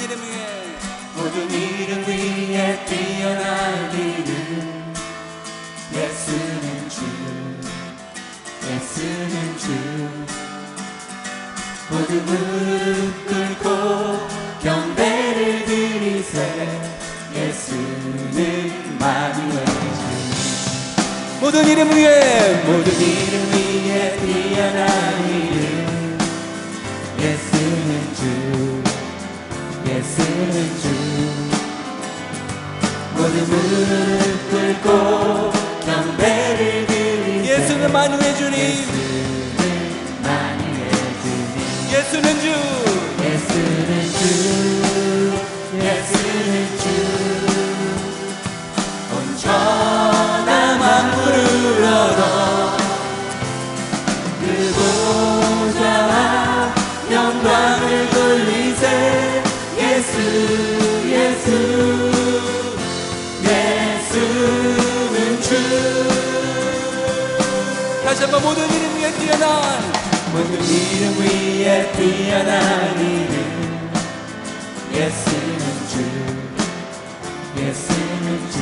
이름 위에 모든 이름 위에 뛰어날리는 예수는 주, 예수는 주. 모든 무릎 꿇고 경배를 드리세. 예수는 만유의 주. 모든 이름 위에 모든 이름 위에 뛰어날리는 예수는 주, 예수는 주. 모든 무릎 꿇고 경배를 드리세. 예수는 만유의 주님, 예수는 만유의 주님. 예수는 주, 예수는 주, 예수는 주. 온 천하 만물을 얻어 그 보좌와 영광을 돌리세. 예수, 예수, 예수는 주. 다시 한번 모든 이름 위에 뛰어난 모든 이름 위에 뛰어나리는 예수는 주, 예수는 주.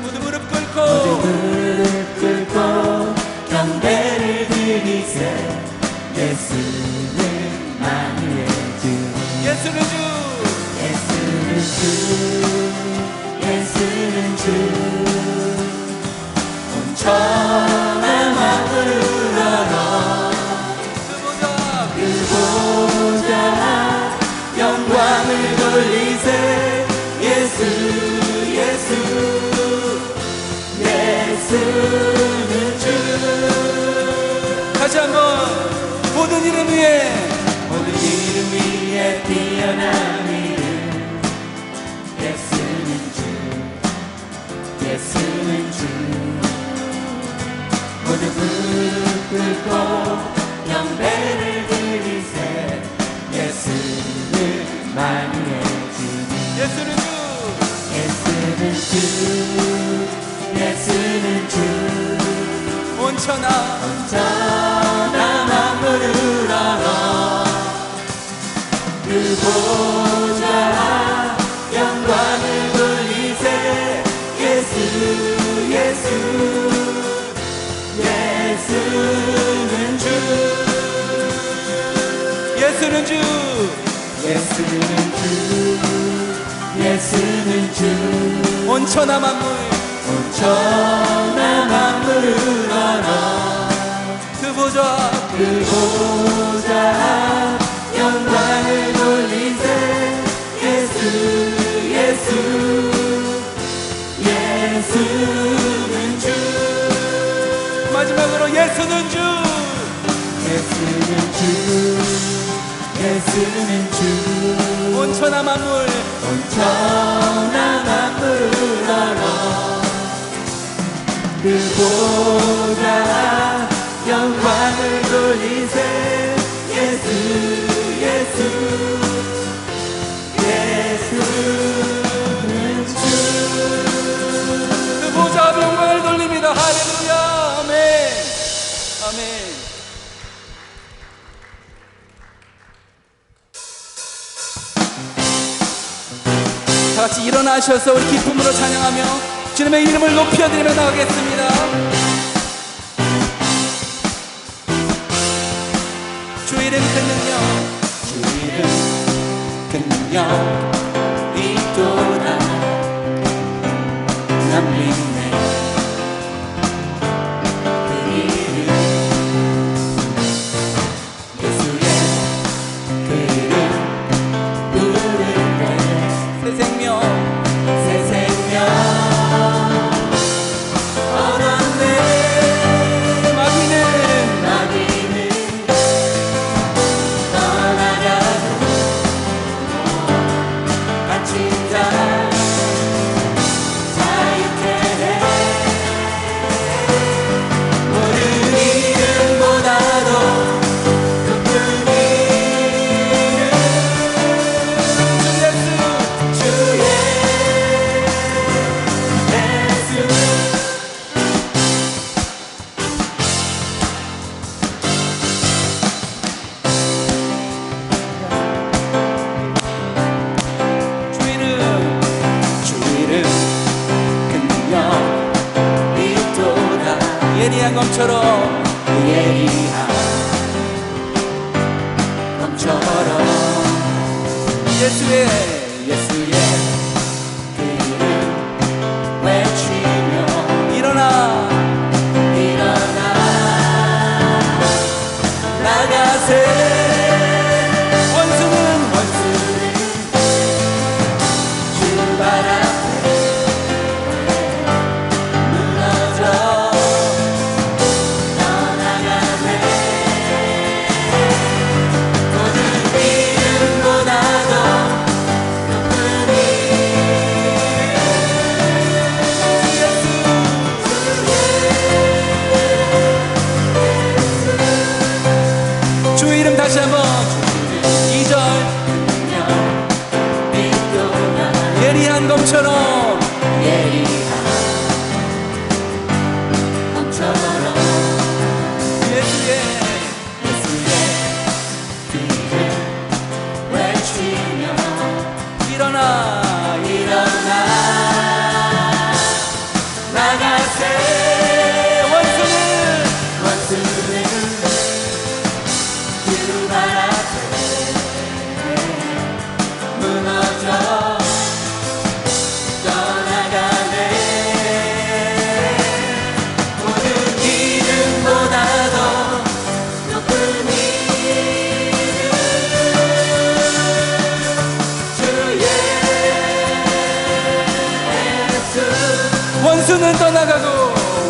모든 무릎 모든 꿇고 무릎 꿇고 경배를 드리세. 예수는 만유의 주, 예수는 주, 예수는 주, 예수는 주. 온 천하 만물을 얻어 그 보좌 영광을 돌리세. 예수, 예수, 예수는 주. 다시 한번 모든 이름 위에 모든 이름 위에 뛰어나리는 예수는 주, 예수는 주. 모든 무릎 꿇고 경배를 드리세. 예수는 만유의 주님. 예수는 주, 예수는 주, 예수는 주. 온 천하 온 천하 만물을 얻어 그 보좌 영광을 돌리세. 예수, 예수, 예수는 주, 예수는 주, 예수는 주, 예수는 주. 온 천하 만물 온 천하 만물을 얻어 그 보좌 그 보좌 영광을 돌리세. 예수, 예수, 예수는 주. 마지막으로 예수는 주, 예수는 주, 예수는 주. 온 천하 만물 온 천하 만물을 얻어 그 보좌 영광을 돌리세. 예수, 예수, 예수는 주. 그 보좌 앞에 영광을 돌립니다. 할렐루야. 아멘, 아멘. 다 같이 일어나셔서 우리 기쁨으로 찬양하며 주님의 이름을 높여드리며 나가겠습니다. 주 이름 큰 능력, 주 이름 큰 능력 있도다. 난 믿네. 그 이름 예수의 그 이름 부를 때 새 생명, 새 생명 얻었네. 마귀는 떠나가고 예리한 검처럼 예리한 검처럼 예수의 예수의 그 이름 외치며 일어나 일어나 나가세 원수는 주 발 앞에 무너져 떠나가네 모든 이름보다도 높은 주 이름 다시 한번 2절 믿도나 예리한 검처럼 예리한 검처럼 예수의 예수의 그 이름 외치며 일어나 일어나 나가세 원수는 원수는 주 발 앞에 무너져 떠나가네 모든 이름보다도 높은 이름 주 예수 원수는 떠나가고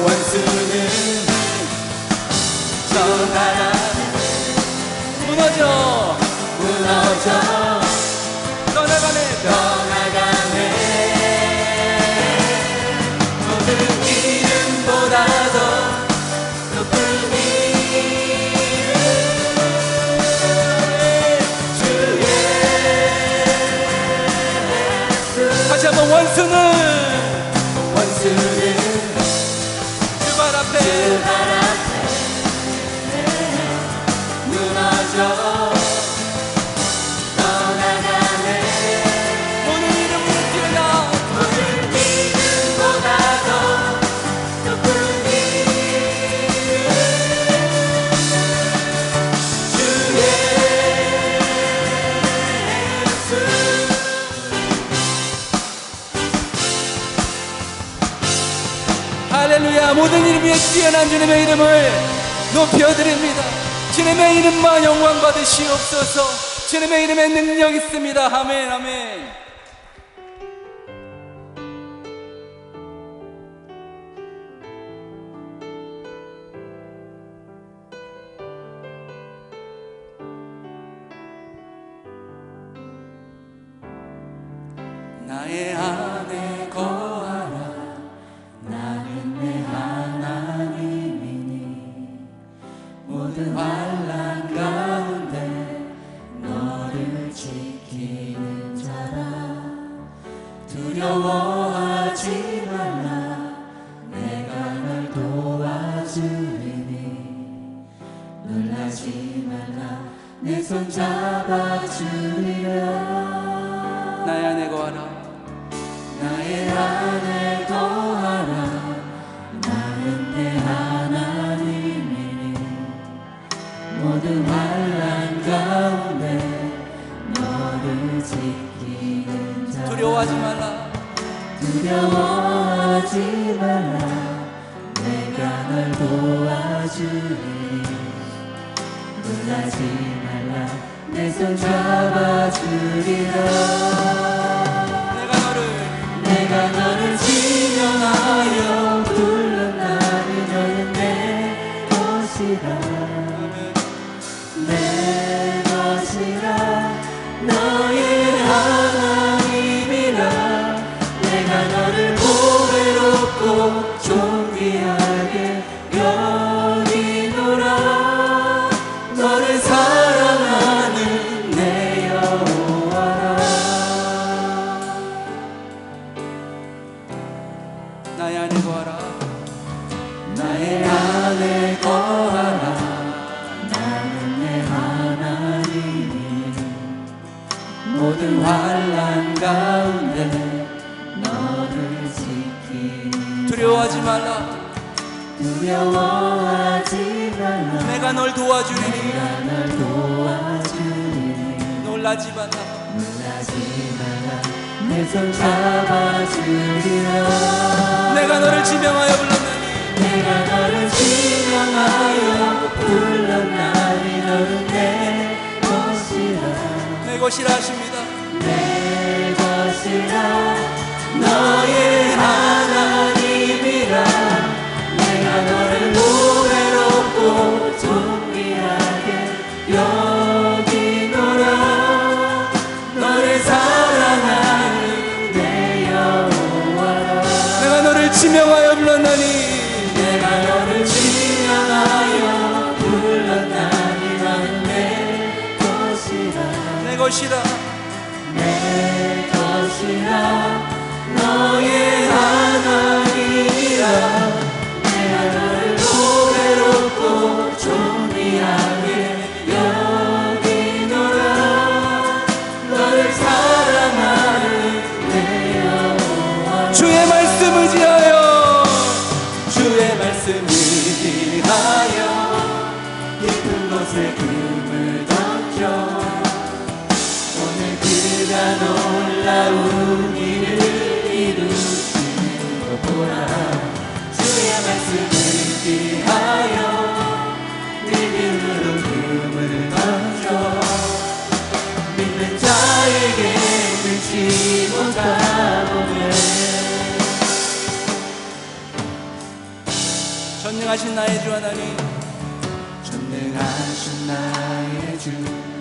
원수는 떠나가 무너져 떠나가네 떠나가네 모든 이름보다도 높은 이름 주 예수 다시 한번 원수는 원수는 주 발 앞에 주 발 앞에 무너져 떠나가네 모든 이름을 뛰어나 모든 이름보다도 높은 이름 주 예수 할렐루야 모든 이름 위에 뛰어난 주님의 이름을 높여드립니다. 주님의 이름만 영광 받으시옵소서. 주님의 이름에 능력 있습니다. 아멘 아멘. 나의 안에 거하라 나는 내 하나님이니 모든 환난 가운데 너를 지키는 자라 두려워하지 말라 내가 널 도와주리니 놀라지 말라 내 손 잡아주리라 나의 안에 거하라 나의 안에 거하라 나는 내 하나님이니 모든 환난 가운데 너를 지키는 자 두려워하지 말라 두려워하지 말라 내가 널 도와주리니 놀라지 말라 내 손 잡아주리라 내가 너를 지명하여 불른 나를 너는 내 것이라 내 것이라 너의 하나님이라 내가 너를 보배롭고 존귀하게 여기노라 너를 사랑하는 내 여호와라 나의 안에 거하라 나의 안에 거하라 나는 내 하나님이 모든 환난 가운데 너를 지키는 두려워하지 말라 두려워하지 말라. 내가 널 도와주리니 내가 널 도와주리니 놀라지 마라. 놀라지 말라. 내 손 잡아주리라. 내가 너를 지명하여 불렀나니 내가 너를 지명하여 불렀나니 너는 내 것이라. 내 것이라 하십니다. 내 것이라. 너의 하나님이라. 내가 너를 노래롭고 존귀하게 여기노라. 너를 사랑하는 내 여호와라. 내가 너를 지명하여 불렀나니 내가 너를 지명하여 불렀나니 너는 내 것이라. 내 것이라. 내 것이라. 너의 하나님이라. 내가 너를 노래롭고 존귀하게 여기노라. 너를 사랑하는 내 여호와. 주의 말씀 의지하여 주의 말씀 의지하여 깊은 곳에 금을 던져 오늘 그가 놀라운 일을 이루시는 것 보라. 주의 말씀 의지하여 믿음으로 금을 던져 믿는 자에게 능치 못하오네. 전능하신 나의 주 하나님, 전능하신 나의 주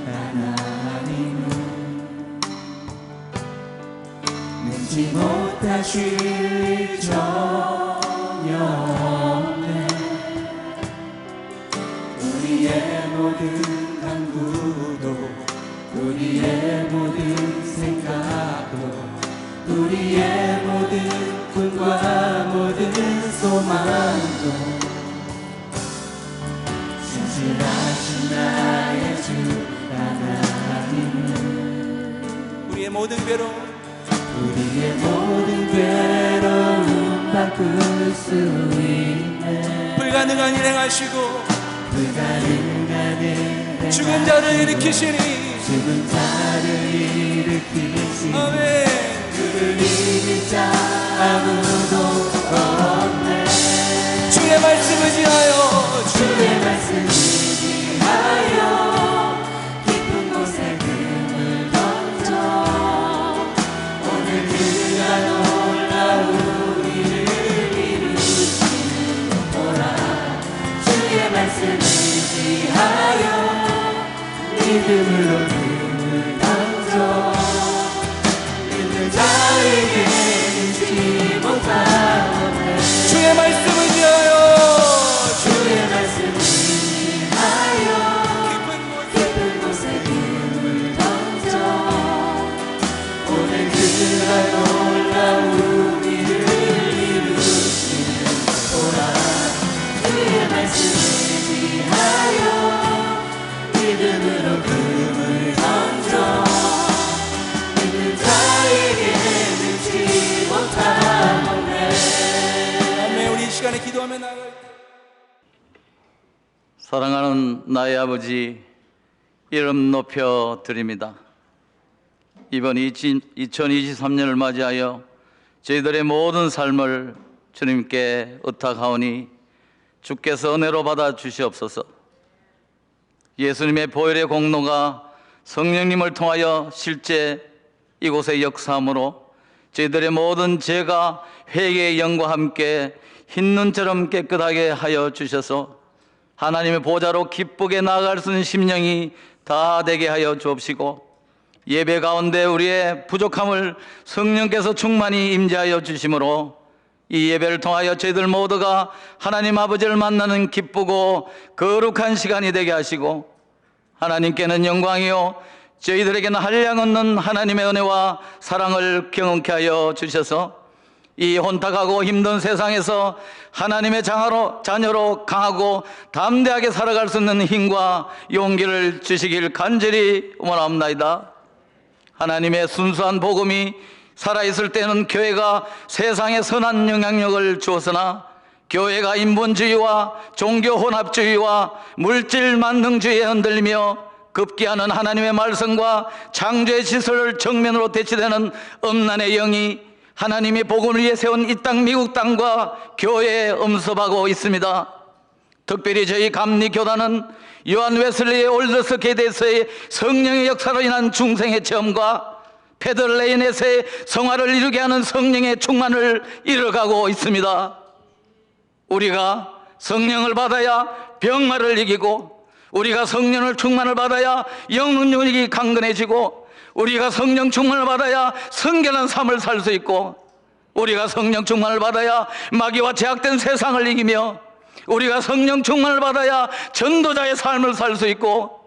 하나님은 능치 못하실 일 전혀 없네. 우리의 모든 간구도 우리의 모든 생각도 우리의 모든 꿈과 모든 소망도 신실하신 나의 주 하나님은 우리의 모든 괴로움, 우리의 모든 괴로움 바꿀 수 있네. 불가능한 일 행하시고 불가능한 일 죽은 자를 일으키시니 죽은 자를 일으키시니 아멘. 그를 이길 자 아무도 없네. 주의 말씀 의지하여 주의 말씀 의지하여 깊은 곳에 금을 던져 오늘 그가 놀라운 일을 이루시는 것 보라. 주의 말씀 의지하여 믿음으로 금을 던져 믿는 자에게 능치 못하오네. 주의 말씀 의지하여 주의 말씀 의지하여 깊은 곳 깊은 곳에 금을 던져 오늘 그가 놀라운 일을 이루시는 보라. 주의 말씀 의지하여 믿음으로 금을 던져 믿는 자에게 능치 못하오네. 아멘. 우리 이 시간에 기도하며 나아갈 때 사랑하는 나의 아버지, 이름 높여 드립니다. 이번 2023년을 맞이하여 저희들의 모든 삶을 주님께 의탁하오니 주께서 은혜로 받아 주시옵소서. 예수님의 보혈의 공로가 성령님을 통하여 실제 이곳의 역사함으로 저희들의 모든 죄가 회개의 영과 함께 흰눈처럼 깨끗하게 하여 주셔서 하나님의 보좌로 기쁘게 나아갈 수 있는 심령이 다 되게 하여 주옵시고, 예배 가운데 우리의 부족함을 성령께서 충만히 임재하여 주심으로 이 예배를 통하여 저희들 모두가 하나님 아버지를 만나는 기쁘고 거룩한 시간이 되게 하시고, 하나님께는 영광이요 저희들에게는 한량 없는 하나님의 은혜와 사랑을 경험케 하여 주셔서 이 혼탁하고 힘든 세상에서 하나님의 자녀로 강하고 담대하게 살아갈 수 있는 힘과 용기를 주시길 간절히 원합니다. 하나님의 순수한 복음이 살아있을 때는 교회가 세상에 선한 영향력을 주었으나 교회가 인본주의와 종교 혼합주의와 물질 만능주의에 흔들리며 급기야는 하나님의 말씀과 창조의 시설을 정면으로 대치되는 음란의 영이 하나님이 복음을 위해 세운 이 땅 미국 땅과 교회에 음습하고 있습니다. 특별히 저희 감리교단은 요한 웨슬리의 올더스 게데스의 성령의 역사로 인한 중생의 체험과 페들레인에서의 성화를 이루게 하는 성령의 충만을 이뤄가고 있습니다. 우리가 성령을 받아야 병마를 이기고, 우리가 성령을 충만을 받아야 영능력이 강건해지고, 우리가 성령 충만을 받아야 성결한 삶을 살 수 있고, 우리가 성령 충만을 받아야 마귀와 제약된 세상을 이기며, 우리가 성령 충만을 받아야 전도자의 삶을 살 수 있고,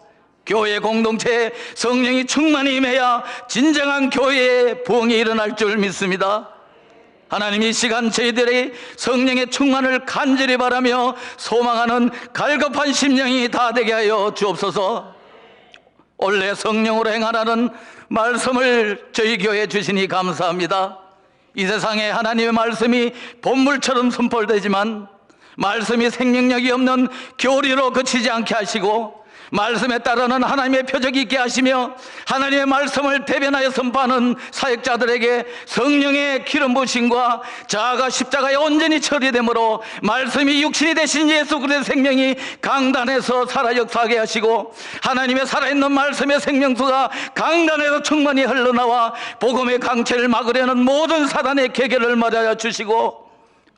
교회 공동체에 성령이 충만히 임해야 진정한 교회의 부흥이 일어날 줄 믿습니다. 하나님, 이 시간 저희들의 성령의 충만을 간절히 바라며 소망하는 갈급한 심령이 다 되게 하여 주옵소서. 원래 성령으로 행하라는 말씀을 저희 교회에 주시니 감사합니다. 이 세상에 하나님의 말씀이 본물처럼 선포되지만 말씀이 생명력이 없는 교리로 그치지 않게 하시고, 말씀에 따르는 하나님의 표적이 있게 하시며, 하나님의 말씀을 대변하여 선포하는 사역자들에게 성령의 기름 부으심과 자아가 십자가에 온전히 처리되므로 말씀이 육신이 되신 예수 그리스도의 생명이 강단에서 살아 역사하게 하시고, 하나님의 살아있는 말씀의 생명수가 강단에서 충만히 흘러나와 복음의 강체를 막으려는 모든 사단의 계계를 말하여 주시고,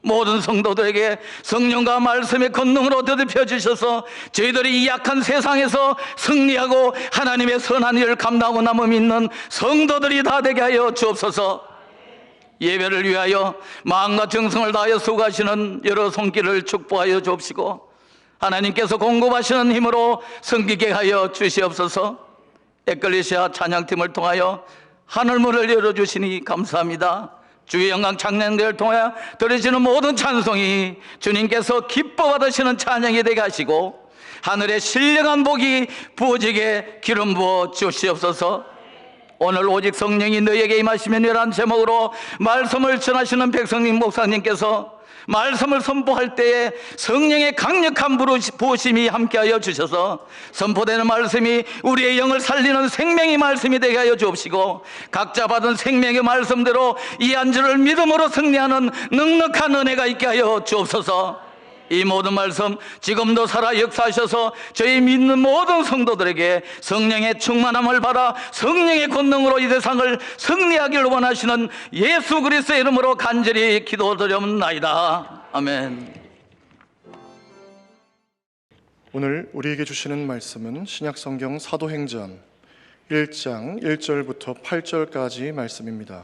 모든 성도들에게 성령과 말씀의 권능으로 더듬혀 주셔서 저희들이 이 약한 세상에서 승리하고 하나님의 선한 일을 감당하고 남음이 있는 성도들이 다 되게 하여 주옵소서. 예배를 위하여 마음과 정성을 다하여 수고하시는 여러 손길을 축복하여 주옵시고, 하나님께서 공급하시는 힘으로 섬기게 하여 주시옵소서. 에클레시아 찬양팀을 통하여 하늘문을 열어주시니 감사합니다. 주의 영광 찬양대를 통하여 드려지는 모든 찬송이 주님께서 기뻐 받으시는 찬양이 되게 하시고, 하늘의 신령한 복이 부어지게 기름 부어 주시옵소서. 오늘 오직 성령이 너희에게 임하시면이라는 제목으로 말씀을 전하시는 백성님 목사님께서 말씀을 선포할 때에 성령의 강력한 부으심이 함께하여 주셔서 선포되는 말씀이 우리의 영을 살리는 생명의 말씀이 되게 하여 주옵시고, 각자 받은 생명의 말씀대로 이 안주를 믿음으로 승리하는 넉넉한 은혜가 있게 하여 주옵소서. 이 모든 말씀 지금도 살아 역사하셔서 저희 믿는 모든 성도들에게 성령의 충만함을 받아 성령의 권능으로 이 세상을 승리하기를 원하시는 예수 그리스도의 이름으로 간절히 기도드렸나이다. 아멘. 오늘 우리에게 주시는 말씀은 신약성경 사도행전 1장 1절부터 8절까지 말씀입니다.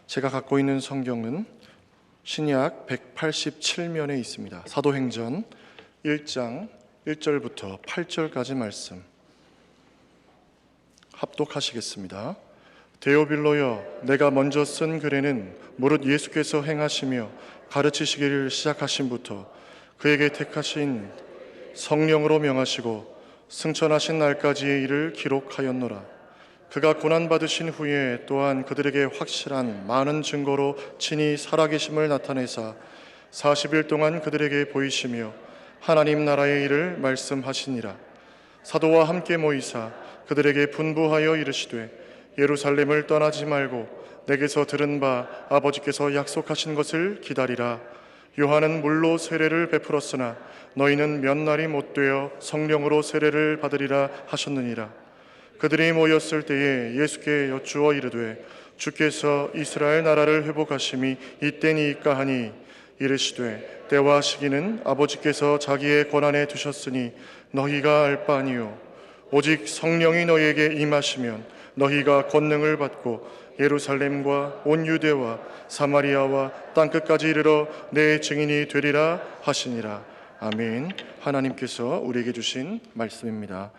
제가 갖고 있는 성경은 신약 187면에 있습니다. 사도행전 1장 1절부터 8절까지 말씀 합독하시겠습니다. 데오빌로여, 내가 먼저 쓴 글에는 무릇 예수께서 행하시며 가르치시기를 시작하신부터 그에게 택하신 성령으로 명하시고 승천하신 날까지의 일을 기록하였노라. 그가 고난받으신 후에 또한 그들에게 확실한 많은 증거로 친히 살아계심을 나타내사 40일 동안 그들에게 보이시며 하나님 나라의 일을 말씀하시니라. 사도와 함께 모이사 그들에게 분부하여 이르시되 예루살렘을 떠나지 말고 내게서 들은 바 아버지께서 약속하신 것을 기다리라. 요한은 물로 세례를 베풀었으나 너희는 몇 날이 못되어 성령으로 세례를 받으리라 하셨느니라. 그들이 모였을 때에 예수께 여쭈어 이르되 주께서 이스라엘 나라를 회복하심이 이때니이까 하니 이르시되 때와 시기는 아버지께서 자기의 권한에 두셨으니 너희가 알 바 아니요 오직 성령이 너희에게 임하시면 너희가 권능을 받고 예루살렘과 온 유대와 사마리아와 땅끝까지 이르러 내 증인이 되리라 하시니라. 아멘. 하나님께서 우리에게 주신 말씀입니다.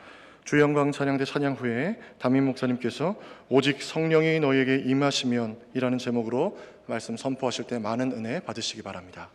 주 영광 찬양대 찬양 후에 담임 목사님께서 오직 성령이 너희에게 임하시면 이라는 제목으로 말씀 선포하실 때 많은 은혜 받으시기 바랍니다.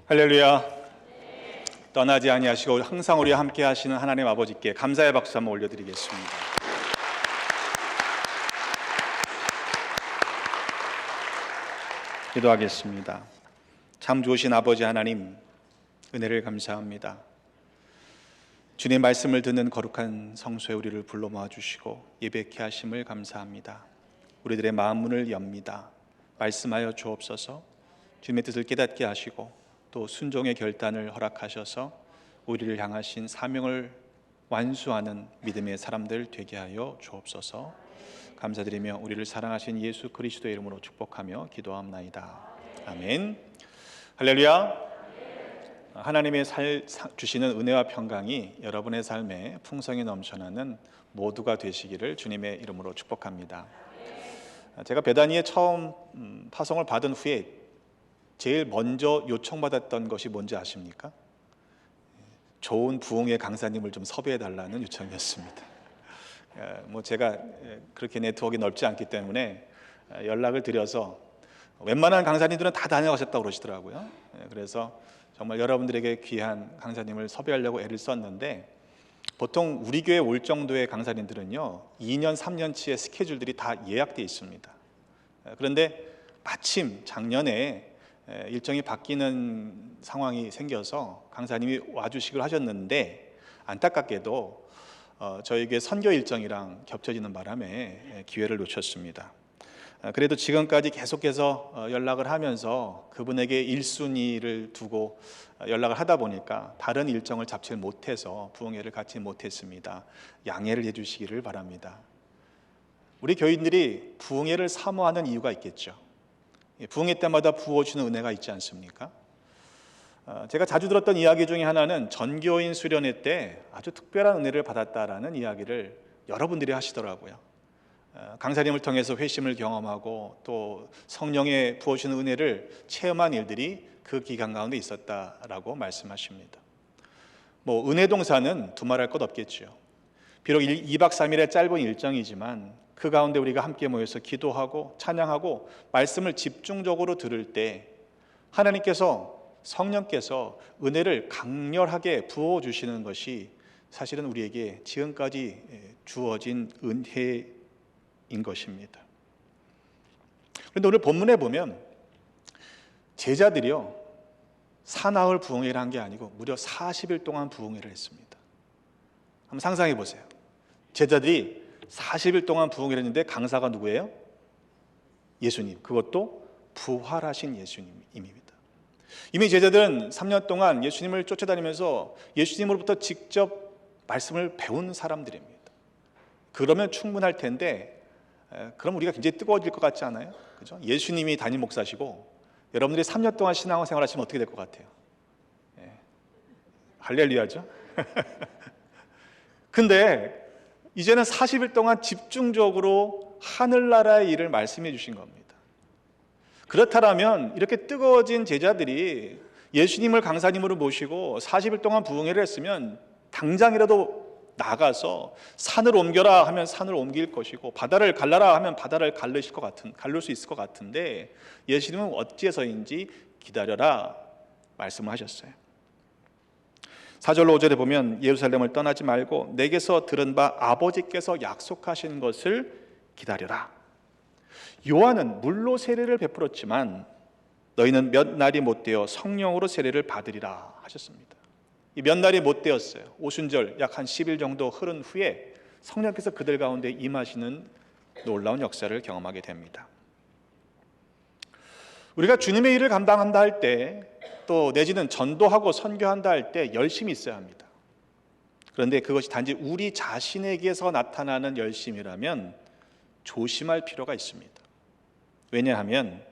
할렐루야. 떠나지 아니하시고 항상 우리와 함께 하시는 하나님 아버지께 감사의 박수 한번 올려드리겠습니다. 기도하겠습니다. 참 좋으신 아버지 하나님, 은혜를 감사합니다. 주님 말씀을 듣는 거룩한 성소에 우리를 불러 모아주시고 예배케 하심을 감사합니다. 우리들의 마음 문을 엽니다. 말씀하여 주옵소서. 주님의 뜻을 깨닫게 하시고 또 순종의 결단을 허락하셔서 우리를 향하신 사명을 완수하는 믿음의 사람들 되게 하여 주옵소서. 감사드리며 우리를 사랑하신 예수 그리스도의 이름으로 축복하며 기도합나이다. 아멘. 할렐루야. 하나님의 주시는 은혜와 평강이 여러분의 삶에 풍성히 넘쳐나는 모두가 되시기를 주님의 이름으로 축복합니다. 제가 베다니에 처음 파송을 받은 후에 제일 먼저 요청받았던 것이 뭔지 아십니까? 좋은 부흥회 강사님을 좀 섭외해 달라는 요청이었습니다. 제가 그렇게 네트워크가 넓지 않기 때문에 연락을 드려서 웬만한 강사님들은 다 다녀가셨다고 그러시더라고요. 그래서 정말 여러분들에게 귀한 강사님을 섭외하려고 애를 썼는데, 보통 우리 교회 올 정도의 강사님들은요 2년, 3년치의 스케줄들이 다 예약되어 있습니다. 그런데 마침 작년에 일정이 바뀌는 상황이 생겨서 강사님이 와주시기로 하셨는데, 안타깝게도 저에게 선교 일정이랑 겹쳐지는 바람에 기회를 놓쳤습니다. 그래도 지금까지 계속해서 연락을 하면서 그분에게 1순위를 두고 연락을 하다 보니까 다른 일정을 잡지 못해서 부흥회를 갖지 못했습니다. 양해를 해주시기를 바랍니다. 우리 교인들이 부흥회를 사모하는 이유가 있겠죠. 부흥회 때마다 부어주는 은혜가 있지 않습니까? 제가 자주 들었던 이야기 중에 하나는 전교인 수련회 때 아주 특별한 은혜를 받았다라는 이야기를 여러분들이 하시더라고요. 강사님을 통해서 회심을 경험하고 또 성령의 부어주는 은혜를 체험한 일들이 그 기간 가운데 있었다라고 말씀하십니다. 은혜 동사는 두말할 것 없겠죠. 비록 2박 3일의 짧은 일정이지만 그 가운데 우리가 함께 모여서 기도하고 찬양하고 말씀을 집중적으로 들을 때 하나님께서, 성령께서 은혜를 강렬하게 부어주시는 것이 사실은 우리에게 지금까지 주어진 은혜인 것입니다. 그런데 오늘 본문에 보면 제자들이요 사나흘 부흥회를 한 게 아니고 무려 40일 동안 부흥회를 했습니다. 한번 상상해 보세요. 제자들이 40일 동안 부흥회를 했는데 강사가 누구예요? 예수님. 그것도 부활하신 예수님입니다. 이미 제자들은 3년 동안 예수님을 쫓아다니면서 예수님으로부터 직접 말씀을 배운 사람들입니다. 그러면 충분할 텐데, 그럼 우리가 굉장히 뜨거워질 것 같지 않아요? 그죠? 예수님이 담임 목사시고 여러분들이 3년 동안 신앙생활 하시면 어떻게 될 것 같아요? 할렐루야죠? 근데 이제는 40일 동안 집중적으로 하늘나라의 일을 말씀해 주신 겁니다. 그렇다면 이렇게 뜨거워진 제자들이 예수님을 강사님으로 모시고 40일 동안 부흥회를 했으면 당장이라도 나가서 산을 옮겨라 하면 산을 옮길 것이고 바다를 갈라라 하면 바다를 갈를 수 있을 것 같은데, 예수님은 어찌해서인지 기다려라 말씀을 하셨어요. 4절로 5절에 보면 예루살렘을 떠나지 말고 내게서 들은 바 아버지께서 약속하신 것을 기다려라. 요한은 물로 세례를 베풀었지만 너희는 몇 날이 못 되어 성령으로 세례를 받으리라 하셨습니다. 이 몇 날이 못 되었어요. 오순절 약 한 10일 정도 흐른 후에 성령께서 그들 가운데 임하시는 놀라운 역사를 경험하게 됩니다. 우리가 주님의 일을 감당한다 할 때, 또 내지는 전도하고 선교한다 할 때 열심히 있어야 합니다. 그런데 그것이 단지 우리 자신에게서 나타나는 열심이라면 조심할 필요가 있습니다. 왜냐하면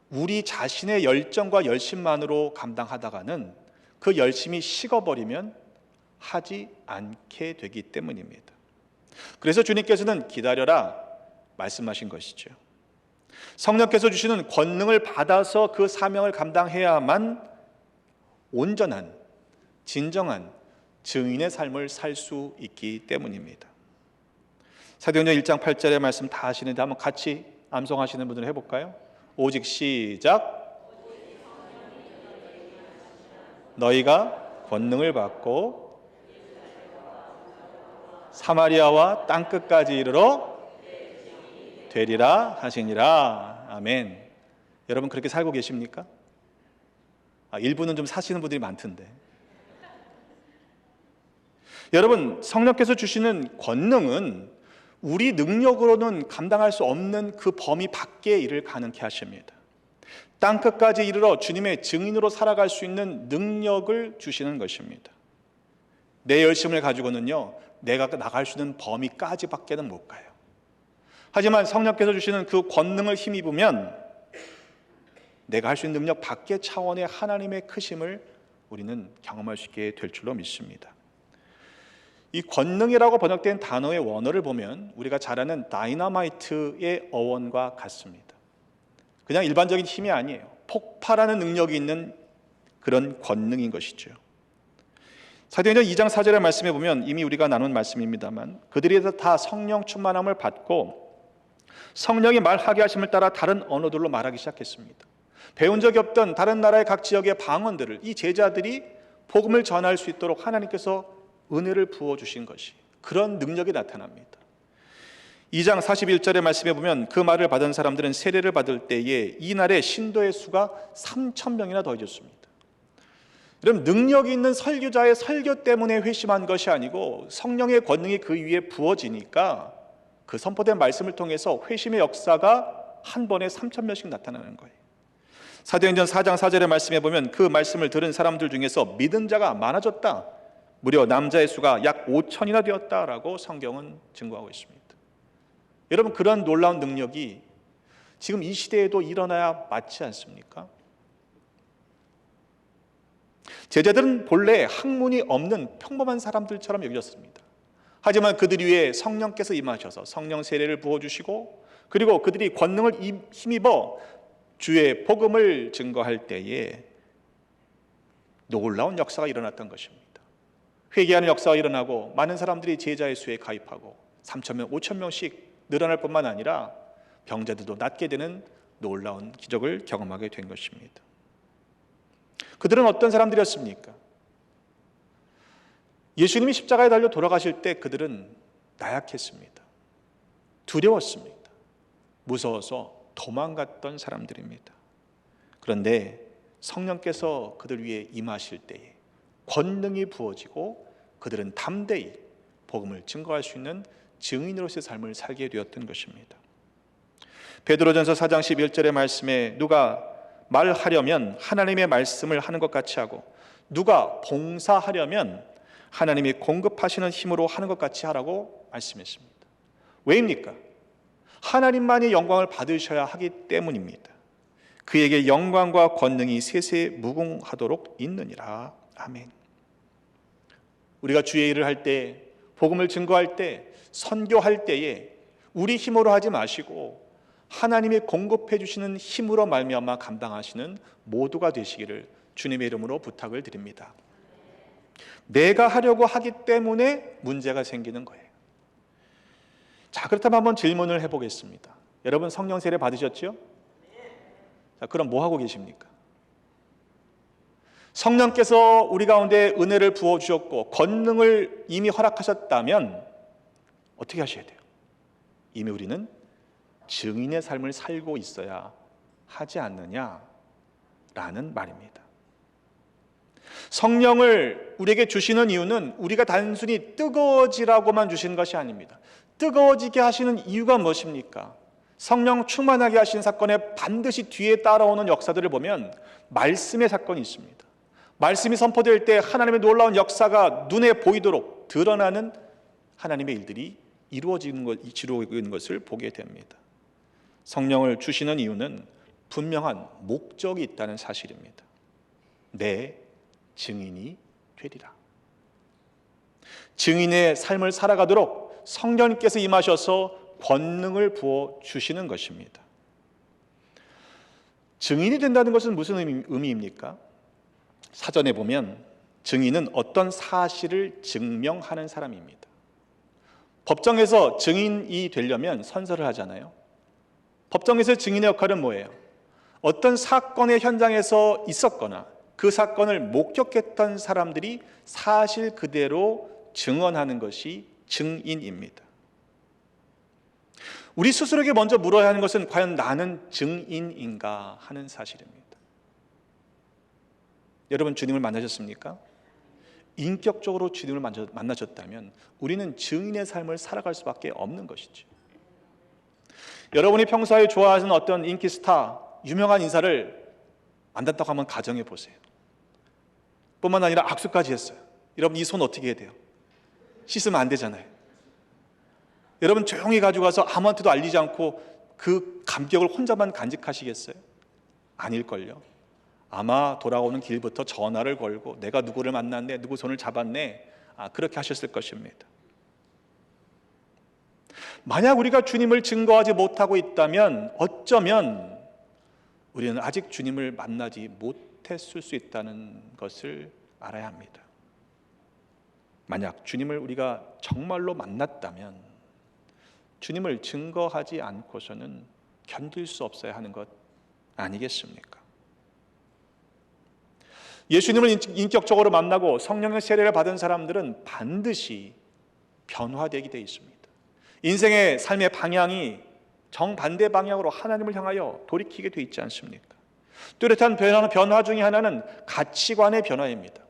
우리 자신의 열정과 열심만으로 감당하다가는 그 열심이 식어버리면 하지 않게 되기 때문입니다. 그래서 주님께서는 기다려라 말씀하신 것이죠. 성령께서 주시는 권능을 받아서 그 사명을 감당해야만 온전한, 진정한 증인의 삶을 살 수 있기 때문입니다. 사도행전 1장 8절의 말씀 다 하시는데 한번 같이 암송하시는 분들 해볼까요? 오직 시작. 너희가 권능을 받고 사마리아와 땅끝까지 이르러 되리라 하시니라. 아멘. 여러분 그렇게 살고 계십니까? 일부는 좀 사시는 분들이 많던데. 여러분, 성령께서 주시는 권능은 우리 능력으로는 감당할 수 없는 그 범위 밖의 일을 가능케 하십니다. 땅끝까지 이르러 주님의 증인으로 살아갈 수 있는 능력을 주시는 것입니다. 내 열심을 가지고는요, 내가 나갈 수 있는 범위까지밖에는 못 가요. 하지만 성령께서 주시는 그 권능을 힘입으면 내가 할 수 있는 능력 밖의 차원의 하나님의 크심을 우리는 경험할 수 있게 될 줄로 믿습니다. 이 권능이라고 번역된 단어의 원어를 보면 우리가 잘 아는 다이너마이트의 어원과 같습니다. 그냥 일반적인 힘이 아니에요. 폭발하는 능력이 있는 그런 권능인 것이죠. 사도행전 2장 4절의 말씀에 보면 이미 우리가 나눈 말씀입니다만 그들이 다 성령 충만함을 받고 성령이 말하게 하심을 따라 다른 언어들로 말하기 시작했습니다. 배운 적이 없던 다른 나라의 각 지역의 방언들을 이 제자들이 복음을 전할 수 있도록 하나님께서 은혜를 부어주신 것이, 그런 능력이 나타납니다. 2장 41절의 말씀에 보면 그 말을 받은 사람들은 세례를 받을 때에 이날에 신도의 수가 3,000명이나 더해졌습니다. 여러분, 능력이 있는 설교자의 설교 때문에 회심한 것이 아니고 성령의 권능이 그 위에 부어지니까 그 선포된 말씀을 통해서 회심의 역사가 한 번에 3,000명씩 나타나는 거예요. 사도행전 4장 4절의 말씀에 보면 그 말씀을 들은 사람들 중에서 믿은 자가 많아졌다. 무려 남자의 수가 약 5,000이나 되었다라고 성경은 증거하고 있습니다. 여러분, 그런 놀라운 능력이 지금 이 시대에도 일어나야 맞지 않습니까? 제자들은 본래 학문이 없는 평범한 사람들처럼 여겼습니다. 하지만 그들 위에 성령께서 임하셔서 성령 세례를 부어주시고 그리고 그들이 권능을 힘입어 주의 복음을 증거할 때에 놀라운 역사가 일어났던 것입니다. 회개하는 역사가 일어나고 많은 사람들이 제자의 수에 가입하고 3,000명, 5,000명씩 늘어날 뿐만 아니라 병자들도 낫게 되는 놀라운 기적을 경험하게 된 것입니다. 그들은 어떤 사람들이었습니까? 예수님이 십자가에 달려 돌아가실 때 그들은 나약했습니다. 두려웠습니다. 무서워서 도망갔던 사람들입니다. 그런데 성령께서 그들 위해 임하실 때에 권능이 부어지고 그들은 담대히 복음을 증거할 수 있는 증인으로서의 삶을 살게 되었던 것입니다. 베드로전서 4장 11절의 말씀에 누가 말하려면 하나님의 말씀을 하는 것 같이 하고 누가 봉사하려면 하나님이 공급하시는 힘으로 하는 것 같이 하라고 말씀했습니다. 왜입니까? 하나님만이 영광을 받으셔야 하기 때문입니다. 그에게 영광과 권능이 세세 무궁하도록 있느니라. 아멘. 우리가 주의 일을 할 때, 복음을 증거할 때, 선교할 때에 우리 힘으로 하지 마시고 하나님이 공급해 주시는 힘으로 말미암아 감당하시는 모두가 되시기를 주님의 이름으로 부탁을 드립니다. 내가 하려고 하기 때문에 문제가 생기는 거예요. 자, 그렇다면 한번 질문을 해보겠습니다. 여러분 성령 세례 받으셨죠? 자, 그럼 뭐 하고 계십니까? 성령께서 우리 가운데 은혜를 부어주셨고 권능을 이미 허락하셨다면 어떻게 하셔야 돼요? 이미 우리는 증인의 삶을 살고 있어야 하지 않느냐라는 말입니다. 성령을 우리에게 주시는 이유는 우리가 단순히 뜨거워지라고만 주시는 것이 아닙니다. 뜨거워지게 하시는 이유가 무엇입니까? 성령 충만하게 하신 사건에 반드시 뒤에 따라오는 역사들을 보면 말씀의 사건이 있습니다. 말씀이 선포될 때 하나님의 놀라운 역사가 눈에 보이도록 드러나는 하나님의 일들이 이루어지는 것을 보게 됩니다. 성령을 주시는 이유는 분명한 목적이 있다는 사실입니다. 내 증인이 되리라. 증인의 삶을 살아가도록 성령님께서 임하셔서 권능을 부어 주시는 것입니다. 증인이 된다는 것은 무슨 의미입니까? 사전에 보면 증인은 어떤 사실을 증명하는 사람입니다. 법정에서 증인이 되려면 선서를 하잖아요. 법정에서 증인의 역할은 뭐예요? 어떤 사건의 현장에서 있었거나 그 사건을 목격했던 사람들이 사실 그대로 증언하는 것이 증인입니다. 우리 스스로에게 먼저 물어야 하는 것은 과연 나는 증인인가 하는 사실입니다. 여러분, 주님을 만나셨습니까? 인격적으로 주님을 만나셨다면 우리는 증인의 삶을 살아갈 수밖에 없는 것이죠. 여러분이 평소에 좋아하는 어떤 인기 스타, 유명한 인사를 만났다고 한번 가정해 보세요. 뿐만 아니라 악수까지 했어요. 여러분, 이 손 어떻게 해야 돼요? 씻으면 안 되잖아요. 여러분, 조용히 가지고 가서 아무한테도 알리지 않고 그 감격을 혼자만 간직하시겠어요? 아닐걸요. 아마 돌아오는 길부터 전화를 걸고 내가 누구를 만났네, 누구 손을 잡았네, 그렇게 하셨을 것입니다. 만약 우리가 주님을 증거하지 못하고 있다면 어쩌면 우리는 아직 주님을 만나지 못했을 수 있다는 것을 알아야 합니다. 만약 주님을 우리가 정말로 만났다면 주님을 증거하지 않고서는 견딜 수 없어야 하는 것 아니겠습니까? 예수님을 인격적으로 만나고 성령의 세례를 받은 사람들은 반드시 변화되게 되어 있습니다. 인생의 삶의 방향이 정반대 방향으로 하나님을 향하여 돌이키게 되어 있지 않습니까? 뚜렷한 변화 중에 하나는 가치관의 변화입니다.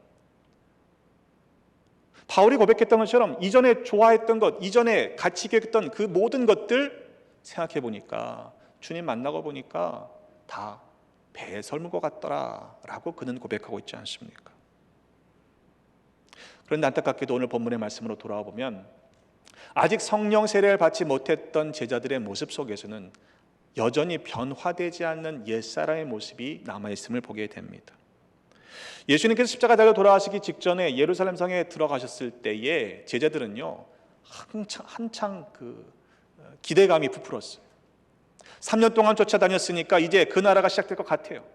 바울이 고백했던 것처럼 이전에 좋아했던 것, 이전에 가치 있게 했던 그 모든 것들 생각해 보니까, 주님 만나고 보니까 다 배설물 것 같더라 라고 그는 고백하고 있지 않습니까? 그런데 안타깝게도 오늘 본문의 말씀으로 돌아와 보면 아직 성령 세례를 받지 못했던 제자들의 모습 속에서는 여전히 변화되지 않는 옛사람의 모습이 남아있음을 보게 됩니다. 예수님께서 십자가 달려 돌아가시기 직전에 예루살렘 성에 들어가셨을 때에 제자들은요 한창 기대감이 부풀었어요. 3년 동안 쫓아다녔으니까 이제 그 나라가 시작될 것 같아요.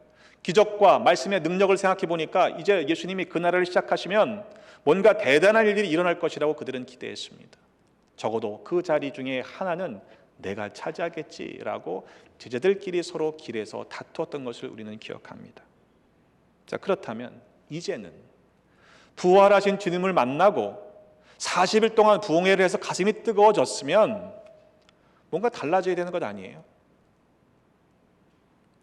기적과 말씀의 능력을 생각해 보니까 이제 예수님이 그 나라를 시작하시면 뭔가 대단한 일들이 일어날 것이라고 그들은 기대했습니다. 적어도 그 자리 중에 하나는 내가 차지하겠지라고 제자들끼리 서로 길에서 다투었던 것을 우리는 기억합니다. 자, 그렇다면 이제는 부활하신 주님을 만나고 40일 동안 부흥회를 해서 가슴이 뜨거워졌으면 뭔가 달라져야 되는 것 아니에요?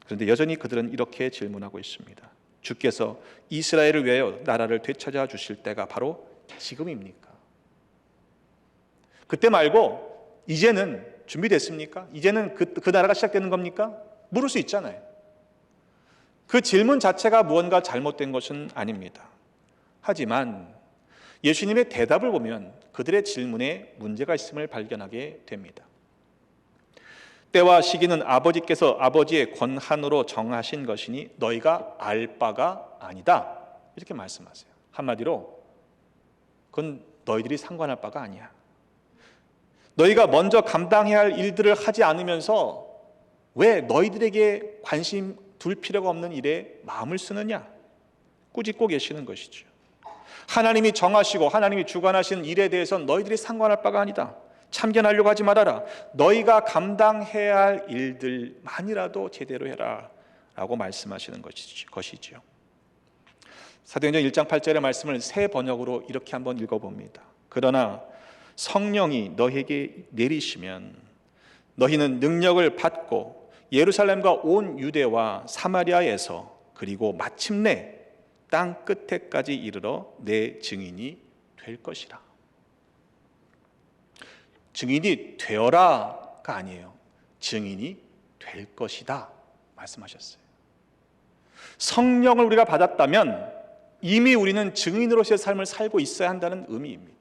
그런데 여전히 그들은 이렇게 질문하고 있습니다. 주께서 이스라엘을 위하여 나라를 되찾아 주실 때가 바로 지금입니까? 그때 말고 이제는 준비됐습니까? 이제는 그 나라가 시작되는 겁니까? 물을 수 있잖아요. 그 질문 자체가 무언가 잘못된 것은 아닙니다. 하지만 예수님의 대답을 보면 그들의 질문에 문제가 있음을 발견하게 됩니다. 때와 시기는 아버지께서 아버지의 권한으로 정하신 것이니 너희가 알 바가 아니다. 이렇게 말씀하세요. 한마디로 그건 너희들이 상관할 바가 아니야. 너희가 먼저 감당해야 할 일들을 하지 않으면서 왜 너희들에게 관심 둘 필요가 없는 일에 마음을 쓰느냐? 꾸짖고 계시는 것이죠. 하나님이 정하시고 하나님이 주관하시는 일에 대해서는 너희들이 상관할 바가 아니다. 참견하려고 하지 말아라. 너희가 감당해야 할 일들만이라도 제대로 해라 라고 말씀하시는 것이죠. 사도행전 1장 8절의 말씀을 새 번역으로 이렇게 한번 읽어봅니다. 그러나 성령이 너희에게 내리시면 너희는 능력을 받고 예루살렘과 온 유대와 사마리아에서 그리고 마침내 땅 끝에까지 이르러 내 증인이 될 것이라. 증인이 되어라가 아니에요. 증인이 될 것이다 말씀하셨어요. 성령을 우리가 받았다면 이미 우리는 증인으로서의 삶을 살고 있어야 한다는 의미입니다.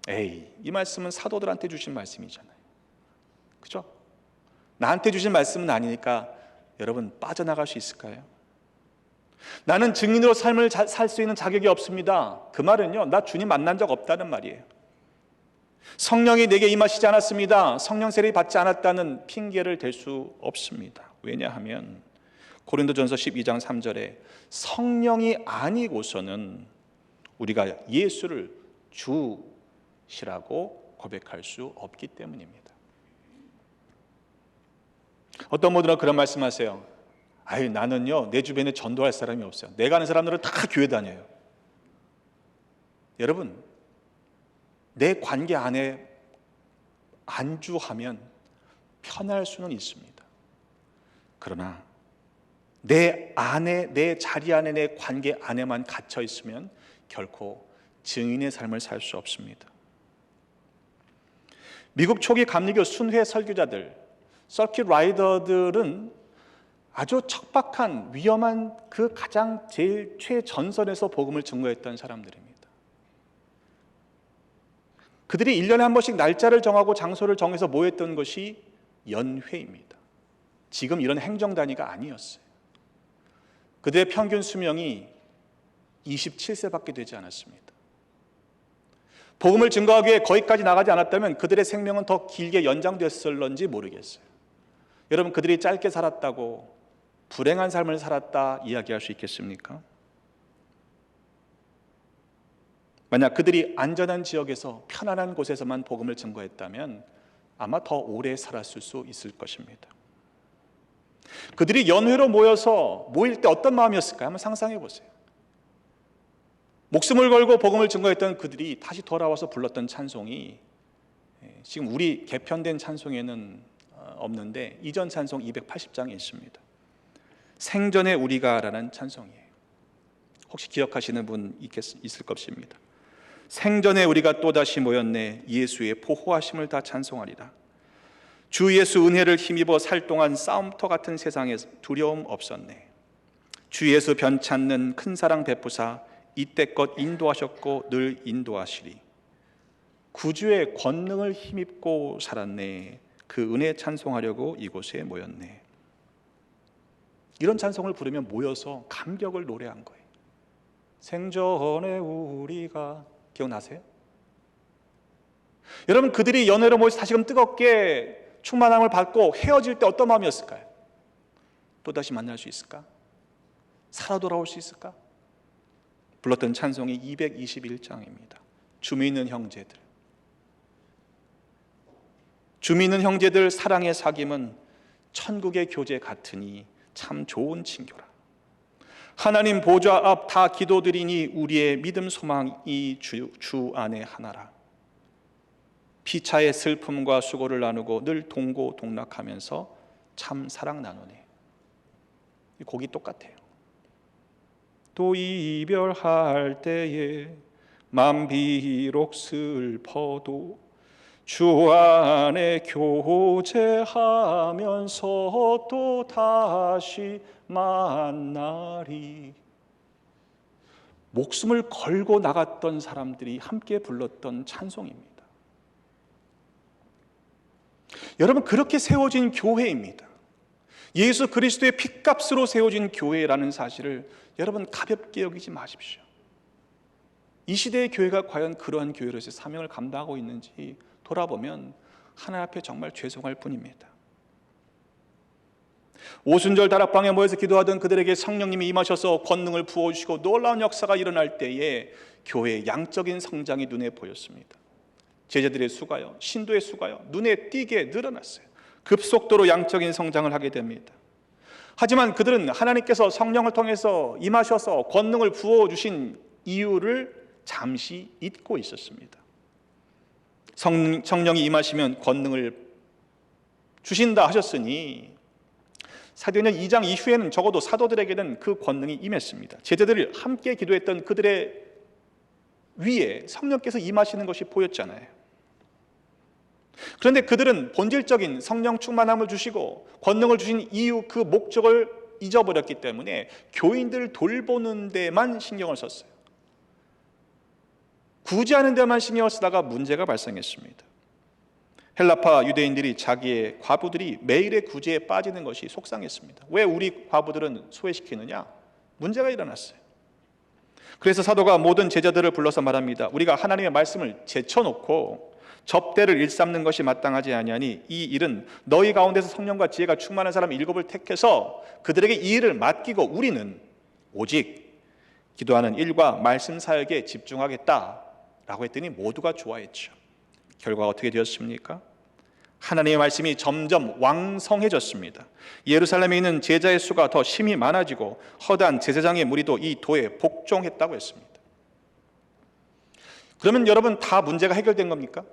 이 말씀은 사도들한테 주신 말씀이잖아요. 그죠? 나한테 주신 말씀은 아니니까 여러분 빠져나갈 수 있을까요? 나는 증인으로 삶을 살 수 있는 자격이 없습니다. 그 말은요, 나 주님 만난 적 없다는 말이에요. 성령이 내게 임하시지 않았습니다. 성령 세례 받지 않았다는 핑계를 댈 수 없습니다. 왜냐하면 고린도전서 12장 3절에 성령이 아니고서는 우리가 예수를 주시라고 고백할 수 없기 때문입니다. 어떤 분들은 그런 말씀하세요. 아유, 나는요 내 주변에 전도할 사람이 없어요. 내가 아는 사람들은 다 교회 다녀요. 여러분, 내 관계 안에 안주하면 편할 수는 있습니다. 그러나 내 안에, 내 자리 안에, 내 관계 안에만 갇혀 있으면 결코 증인의 삶을 살 수 없습니다. 미국 초기 감리교 순회 설교자들, 서킷 라이더들은 아주 척박한 위험한 그 가장 제일 최전선에서 복음을 증거했던 사람들입니다. 그들이 1년에 한 번씩 날짜를 정하고 장소를 정해서 모였던 것이 연회입니다. 지금 이런 행정단위가 아니었어요. 그들의 평균 수명이 27세밖에 되지 않았습니다. 복음을 증거하기 위해 거기까지 나가지 않았다면 그들의 생명은 더 길게 연장됐을런지 모르겠어요. 여러분, 그들이 짧게 살았다고 불행한 삶을 살았다 이야기할 수 있겠습니까? 만약 그들이 안전한 지역에서 편안한 곳에서만 복음을 증거했다면 아마 더 오래 살았을 수 있을 것입니다. 그들이 연회로 모일 때 어떤 마음이었을까요? 한번 상상해 보세요. 목숨을 걸고 복음을 증거했던 그들이 다시 돌아와서 불렀던 찬송이 지금 우리 개편된 찬송에는 없는데 이전 찬송 280장에 있습니다. 생전에 우리가 라는 찬송이에요. 혹시 기억하시는 분 있을 것입니다. 생전에 우리가 또다시 모였네, 예수의 보호하심을 다 찬송하리라. 주 예수 은혜를 힘입어 살 동안 싸움터 같은 세상에 두려움 없었네. 주 예수 변찮는 큰 사랑 베푸사 이때껏 인도하셨고 늘 인도하시리. 구주의 권능을 힘입고 살았네. 그 은혜 찬송하려고 이곳에 모였네. 이런 찬송을 부르면 모여서 감격을 노래한 거예요. 생전에 우리가, 기억나세요? 여러분, 그들이 연회로 모여서 다시금 뜨겁게 충만함을 받고 헤어질 때 어떤 마음이었을까요? 또다시 만날 수 있을까? 살아 돌아올 수 있을까? 불렀던 찬송이 221장입니다. 주미 있는 형제들. 주미 있는 형제들 사랑의 사귐은 천국의 교제 같으니 참 좋은 친교라. 하나님 보좌 앞 다 기도드리니 우리의 믿음 소망이 주 안에 하나라. 피차의 슬픔과 수고를 나누고 늘 동고동락하면서 참 사랑 나누네. 이 곡이 똑같아요. 또 이별할 때에 맘 비록 슬퍼도 주 안에 교제하면서 또 다시 만나리. 목숨을 걸고 나갔던 사람들이 함께 불렀던 찬송입니다. 여러분, 그렇게 세워진 교회입니다. 예수 그리스도의 핏값으로 세워진 교회라는 사실을 여러분 가볍게 여기지 마십시오. 이 시대의 교회가 과연 그러한 교회로서의 사명을 감당하고 있는지 돌아보면 하나님 앞에 정말 죄송할 뿐입니다. 오순절 다락방에 모여서 기도하던 그들에게 성령님이 임하셔서 권능을 부어주시고 놀라운 역사가 일어날 때에 교회의 양적인 성장이 눈에 보였습니다. 제자들의 수가요, 신도의 수가요, 눈에 띄게 늘어났어요. 급속도로 양적인 성장을 하게 됩니다. 하지만 그들은 하나님께서 성령을 통해서 임하셔서 권능을 부어주신 이유를 잠시 잊고 있었습니다. 성령이 임하시면 권능을 주신다 하셨으니 사도행전 2장 이후에는 적어도 사도들에게는 그 권능이 임했습니다. 제자들이 함께 기도했던 그들의 위에 성령께서 임하시는 것이 보였잖아요. 그런데 그들은 본질적인 성령 충만함을 주시고 권능을 주신 이유, 그 목적을 잊어버렸기 때문에 교인들을 돌보는 데만 신경을 썼어요. 구제하는 데만 신경을 쓰다가 문제가 발생했습니다. 헬라파 유대인들이 자기의 과부들이 매일의 구제에 빠지는 것이 속상했습니다. 왜 우리 과부들은 소외시키느냐? 문제가 일어났어요. 그래서 사도가 모든 제자들을 불러서 말합니다. 우리가 하나님의 말씀을 제쳐놓고 접대를 일삼는 것이 마땅하지 아니하니 이 일은 너희 가운데서 성령과 지혜가 충만한 사람 7을 택해서 그들에게 이 일을 맡기고 우리는 오직 기도하는 일과 말씀 사역에 집중하겠다라고 했더니 모두가 좋아했죠. 결과가 어떻게 되었습니까? 하나님의 말씀이 점점 왕성해졌습니다. 예루살렘에 있는 제자의 수가 더 심히 많아지고 허다한 제사장의 무리도 이 도에 복종했다고 했습니다. 그러면 여러분, 다 문제가 해결된 겁니까?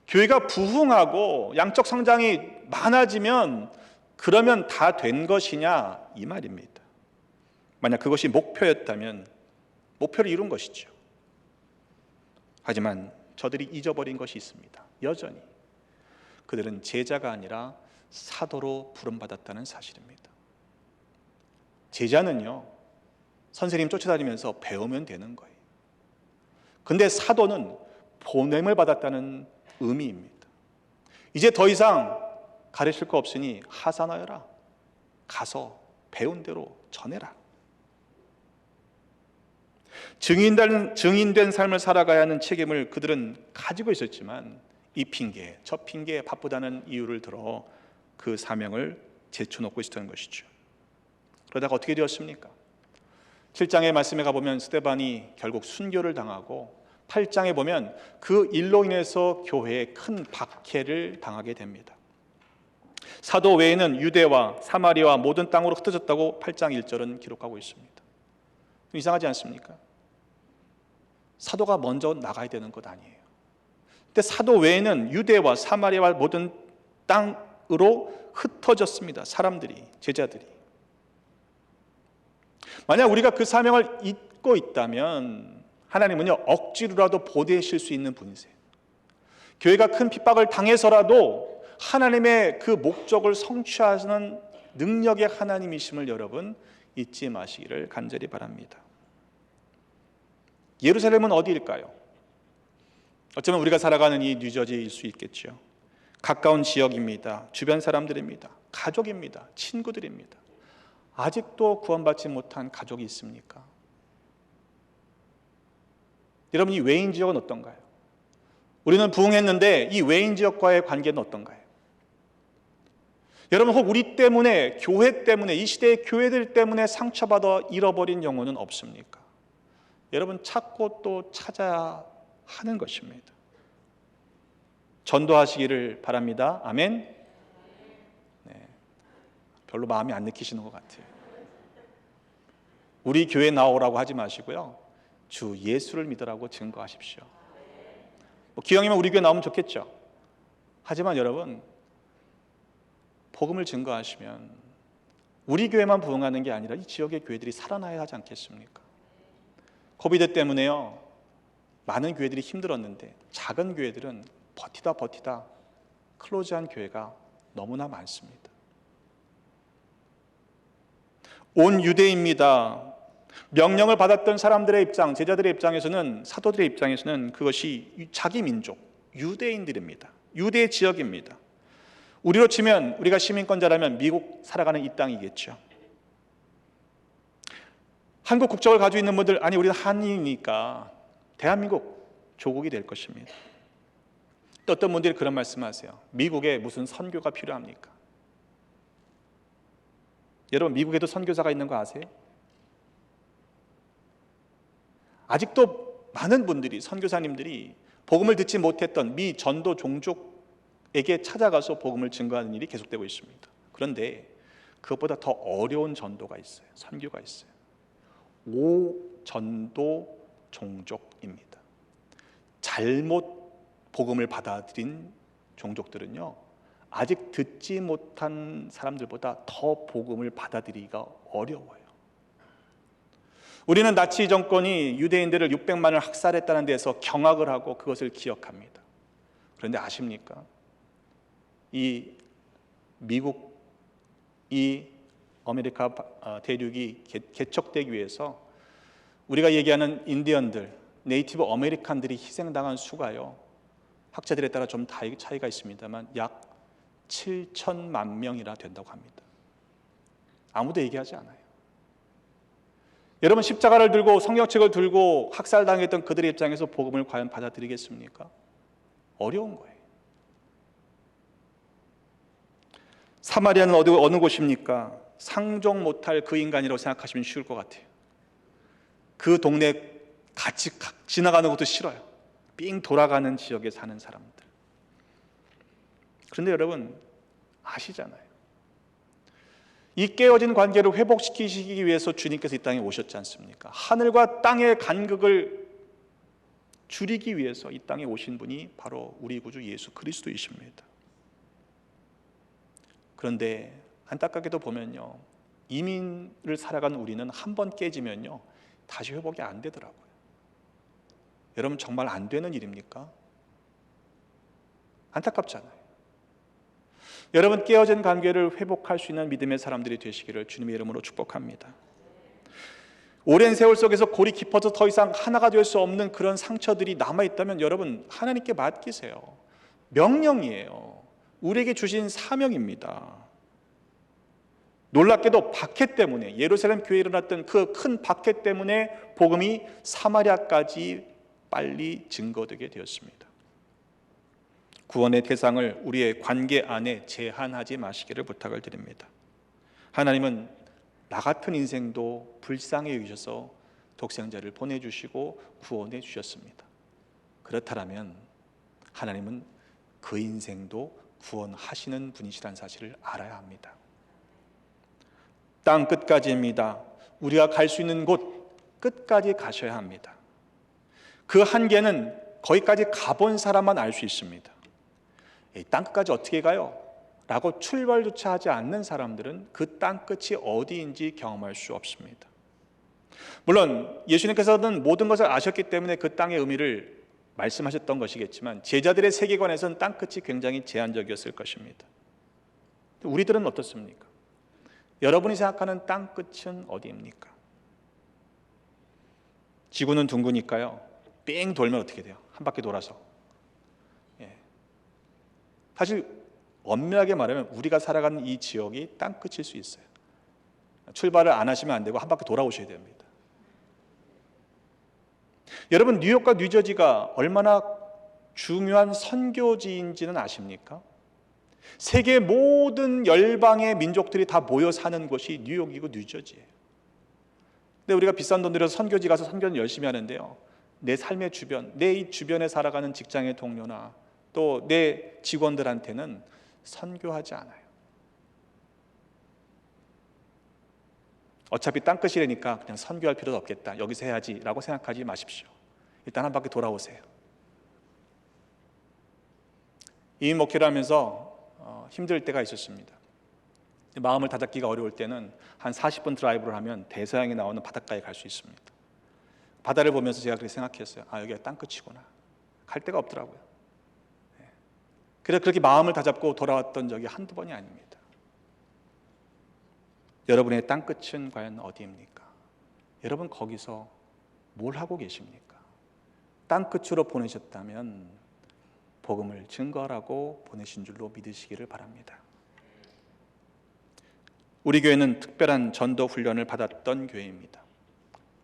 교회가 부흥하고 양적 성장이 많아지면 그러면 다 된 것이냐, 이 말입니다. 만약 그것이 목표였다면 목표를 이룬 것이죠. 하지만 저들이 잊어버린 것이 있습니다. 여전히 그들은 제자가 아니라 사도로 부름받았다는 사실입니다. 제자는요, 선생님 쫓아다니면서 배우면 되는 거예요. 근데 사도는 보냄을 받았다는 의미입니다. 이제 더 이상 가르칠 거 없으니 하사나여라. 가서 배운 대로 전해라. 증인된 삶을 살아가야 하는 책임을 그들은 가지고 있었지만 이 핑계, 저 핑계에 바쁘다는 이유를 들어 그 사명을 제쳐놓고 있었던 것이죠. 그러다가 어떻게 되었습니까? 7장의 말씀에 가보면 스데반이 결국 순교를 당하고 8장에 보면 그 일로 인해서 교회에 큰 박해를 당하게 됩니다. 사도 외에는 유대와 사마리아와 모든 땅으로 흩어졌다고 8장 1절은 기록하고 있습니다. 이상하지 않습니까? 사도가 먼저 나가야 되는 것 아니에요. 근데 사도 외에는 유대와 사마리아와 모든 땅으로 흩어졌습니다. 사람들이, 제자들이. 만약 우리가 그 사명을 잊고 있다면 하나님은요, 억지로라도 보내실 수 있는 분이세요. 교회가 큰 핍박을 당해서라도 하나님의 그 목적을 성취하시는 능력의 하나님이심을 여러분 잊지 마시기를 간절히 바랍니다. 예루살렘은 어디일까요? 어쩌면 우리가 살아가는 이 뉴저지일 수 있겠죠. 가까운 지역입니다. 주변 사람들입니다. 가족입니다. 친구들입니다. 아직도 구원받지 못한 가족이 있습니까? 여러분, 이 외인 지역은 어떤가요? 우리는 부흥했는데 이 외인 지역과의 관계는 어떤가요? 여러분, 혹 우리 때문에, 교회 때문에, 이 시대의 교회들 때문에 상처받아 잃어버린 영혼은 없습니까? 여러분, 찾고 또 찾아야 하는 것입니다. 전도하시기를 바랍니다. 아멘. 네, 별로 마음이 안 느끼시는 것 같아요. 우리 교회 나오라고 하지 마시고요, 주 예수를 믿으라고 증거하십시오. 기왕이면 우리 교회 나오면 좋겠죠. 하지만 여러분, 복음을 증거하시면 우리 교회만 부흥하는 게 아니라 이 지역의 교회들이 살아나야 하지 않겠습니까? 코비드 때문에요, 많은 교회들이 힘들었는데 작은 교회들은 버티다 클로즈한 교회가 너무나 많습니다. 온 유대입니다. 명령을 받았던 사람들의 입장, 제자들의 입장에서는, 사도들의 입장에서는 그것이 자기 민족, 유대인들입니다. 유대 지역입니다. 우리로 치면, 우리가 시민권자라면 미국 살아가는 이 땅이겠죠. 한국 국적을 가지고 있는 분들, 아니 우리는 한인이니까 대한민국 조국이 될 것입니다. 또 어떤 분들이 그런 말씀하세요. 미국에 무슨 선교가 필요합니까? 여러분, 미국에도 선교사가 있는 거 아세요? 아직도 많은 분들이, 선교사님들이 복음을 듣지 못했던 미 전도 종족에게 찾아가서 복음을 증거하는 일이 계속되고 있습니다. 그런데 그것보다 더 어려운 전도가 있어요. 선교가 있어요. 오전도 종족입니다. 잘못 복음을 받아들인 종족들은요, 아직 듣지 못한 사람들보다 더 복음을 받아들이기가 어려워요. 우리는 나치 정권이 유대인들을 600만을 학살했다는 데서 경악을 하고 그것을 기억합니다. 그런데 아십니까? 이 미국, 이 아메리카 대륙이 개척되기 위해서 우리가 얘기하는 인디언들, 네이티브 아메리칸들이 희생당한 수가요, 학자들에 따라 좀 차이가 있습니다만 약 7천만 명이나 된다고 합니다. 아무도 얘기하지 않아요. 여러분, 십자가를 들고 성경책을 들고 학살당했던 그들의 입장에서 복음을 과연 받아들이겠습니까? 어려운 거예요. 사마리아는 어느 곳입니까? 상종 못할 그 인간이라고 생각하시면 쉬울 것 같아요. 그 동네 같이 지나가는 것도 싫어요. 삥 돌아가는 지역에 사는 사람들. 그런데 여러분 아시잖아요. 이 깨어진 관계를 회복시키시기 위해서 주님께서 이 땅에 오셨지 않습니까? 하늘과 땅의 간극을 줄이기 위해서 이 땅에 오신 분이 바로 우리 구주 예수 그리스도이십니다. 그런데 안타깝게도 보면요, 이민을 살아가는 우리는 한 번 깨지면요 다시 회복이 안 되더라고요. 여러분 정말 안 되는 일입니까? 안타깝잖아요. 여러분 깨어진 관계를 회복할 수 있는 믿음의 사람들이 되시기를 주님의 이름으로 축복합니다. 오랜 세월 속에서 골이 깊어서 더 이상 하나가 될 수 없는 그런 상처들이 남아있다면 여러분 하나님께 맡기세요. 명령이에요. 우리에게 주신 사명입니다. 놀랍게도 박해 때문에, 예루살렘 교회에 일어났던 그 큰 박해 때문에 복음이 사마리아까지 빨리 증거되게 되었습니다. 구원의 대상을 우리의 관계 안에 제한하지 마시기를 부탁을 드립니다. 하나님은 나 같은 인생도 불쌍히 여기셔서 독생자를 보내주시고 구원해 주셨습니다. 그렇다면 하나님은 그 인생도 구원하시는 분이시라는 사실을 알아야 합니다. 땅 끝까지입니다. 우리가 갈 수 있는 곳 끝까지 가셔야 합니다. 그 한계는 거기까지 가본 사람만 알 수 있습니다. 땅 끝까지 어떻게 가요? 라고 출발조차 하지 않는 사람들은 그 땅 끝이 어디인지 경험할 수 없습니다. 물론 예수님께서는 모든 것을 아셨기 때문에 그 땅의 의미를 말씀하셨던 것이겠지만 제자들의 세계관에서는 땅 끝이 굉장히 제한적이었을 것입니다. 우리들은 어떻습니까? 여러분이 생각하는 땅 끝은 어디입니까? 지구는 둥그니까요, 뺑 돌면 어떻게 돼요? 한 바퀴 돌아서. 사실 엄밀하게 말하면 우리가 살아가는 이 지역이 땅 끝일 수 있어요. 출발을 안 하시면 안 되고 한 바퀴 돌아오셔야 됩니다. 여러분 뉴욕과 뉴저지가 얼마나 중요한 선교지인지는 아십니까? 세계 모든 열방의 민족들이 다 모여 사는 곳이 뉴욕이고 뉴저지예요. 근데 우리가 비싼 돈 들여서 선교지 가서 선교는 열심히 하는데요, 내 삶의 주변, 내 이 주변에 살아가는 직장의 동료나 또 내 직원들한테는 선교하지 않아요. 어차피 땅끝이라니까 그냥 선교할 필요도 없겠다, 여기서 해야지 라고 생각하지 마십시오. 일단 한 바퀴 돌아오세요. 이민 목회를 하면서 힘들 때가 있었습니다. 마음을 다잡기가 어려울 때는 한 40분 드라이브를 하면 대서양이 나오는 바닷가에 갈 수 있습니다. 바다를 보면서 제가 그렇게 생각했어요. 아, 여기가 땅끝이구나. 갈 데가 없더라고요. 그래서 그렇게 마음을 다잡고 돌아왔던 적이 한두 번이 아닙니다. 여러분의 땅끝은 과연 어디입니까? 여러분 거기서 뭘 하고 계십니까? 땅끝으로 보내셨다면 복음을 증거하라고 보내신 줄로 믿으시기를 바랍니다. 우리 교회는 특별한 전도 훈련을 받았던 교회입니다.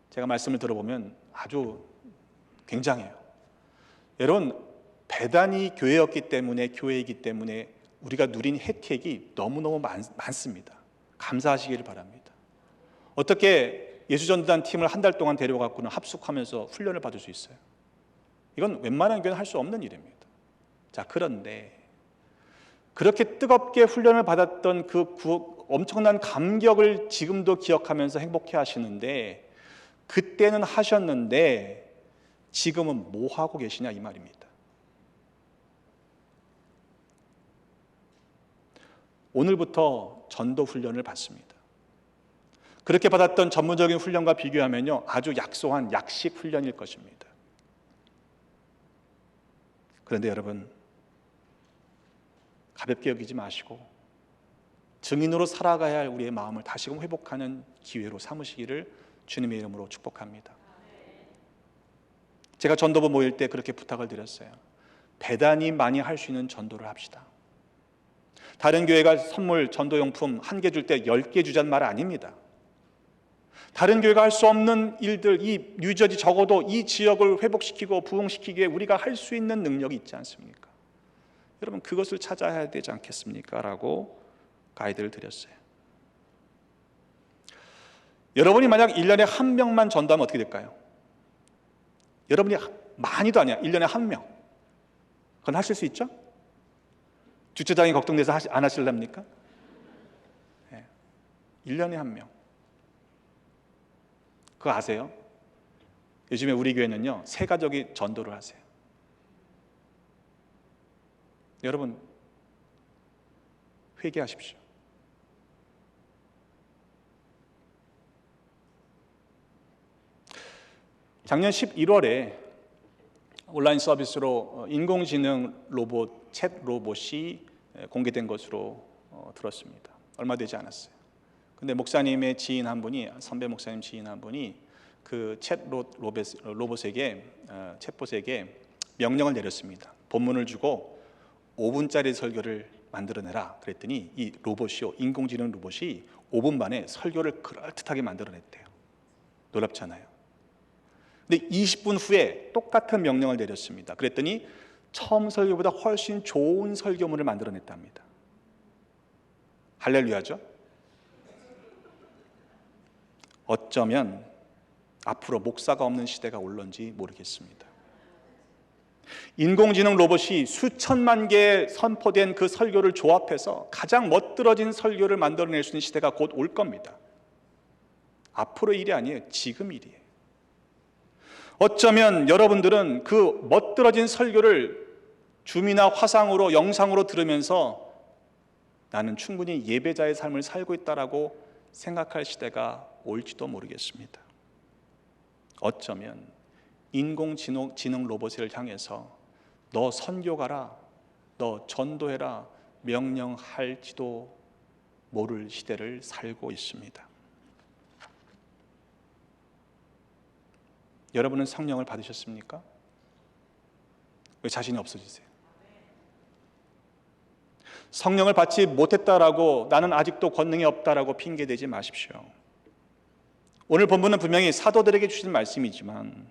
제가 말씀을 들어보면 아주 굉장해요. 여러분 배단이 교회였기 때문에, 교회이기 때문에 우리가 누린 혜택이 너무너무 많습니다. 감사하시기를 바랍니다. 어떻게 예수전도단 팀을 한 달 동안 데려가고는 합숙하면서 훈련을 받을 수 있어요? 이건 웬만한 교회는 할 수 없는 일입니다. 자, 그런데 그렇게 뜨겁게 훈련을 받았던 그 엄청난 감격을 지금도 기억하면서 행복해 하시는데, 그때는 하셨는데 지금은 뭐 하고 계시냐 이 말입니다. 오늘부터 전도 훈련을 받습니다. 그렇게 받았던 전문적인 훈련과 비교하면요, 아주 약소한 약식 훈련일 것입니다. 그런데 여러분 가볍게 여기지 마시고 증인으로 살아가야 할 우리의 마음을 다시금 회복하는 기회로 삼으시기를 주님의 이름으로 축복합니다. 제가 전도부 모일 때 그렇게 부탁을 드렸어요. 배단이 많이 할 수 있는 전도를 합시다. 다른 교회가 선물, 전도용품 한 개 줄 때 10개 주자는 말 아닙니다. 다른 교회가 할 수 없는 일들, 이 뉴저지 적어도 이 지역을 회복시키고 부흥시키기에 우리가 할 수 있는 능력이 있지 않습니까? 여러분 그것을 찾아야 되지 않겠습니까? 라고 가이드를 드렸어요. 여러분이 만약 1년에 한 명만 전도하면 어떻게 될까요? 여러분이 많이도 아니야, 1년에 한 명. 그건 하실 수 있죠? 주차장이 걱정돼서 안 하실랍니까? 1년에 한 명. 그거 아세요? 요즘에 우리 교회는요, 세 가족이 전도를 하세요. 여러분, 회개하십시오. 작년 11월에 온라인 서비스로 인공지능 로봇, 챗 로봇이 공개된 것으로 들었습니다. 얼마 되지 않았어요. 근데 목사님의 지인 한 분이, 선배 목사님 지인 한 분이 그 챗봇에게 명령을 내렸습니다. 본문을 주고 5분짜리 설교를 만들어내라 그랬더니 이 로봇이요, 인공지능 로봇이 5분 만에 설교를 그럴듯하게 만들어냈대요. 놀랍잖아요. 근데 20분 후에 똑같은 명령을 내렸습니다. 그랬더니 처음 설교보다 훨씬 좋은 설교문을 만들어냈답니다. 할렐루야죠. 어쩌면 앞으로 목사가 없는 시대가 올런지 모르겠습니다. 인공지능 로봇이 수천만 개 선포된 그 설교를 조합해서 가장 멋들어진 설교를 만들어낼 수 있는 시대가 곧 올 겁니다. 앞으로의 일이 아니에요. 지금 일이에요. 어쩌면 여러분들은 그 멋들어진 설교를 줌이나 화상으로, 영상으로 들으면서 나는 충분히 예배자의 삶을 살고 있다라고 생각할 시대가 올지도 모르겠습니다. 어쩌면 인공지능 로봇을 향해서 너 선교가라, 너 전도해라 명령할지도 모를 시대를 살고 있습니다. 여러분은 성령을 받으셨습니까? 왜 자신이 없어지세요? 성령을 받지 못했다라고 나는 아직도 권능이 없다라고 핑계대지 마십시오. 오늘 본문은 분명히 사도들에게 주신 말씀이지만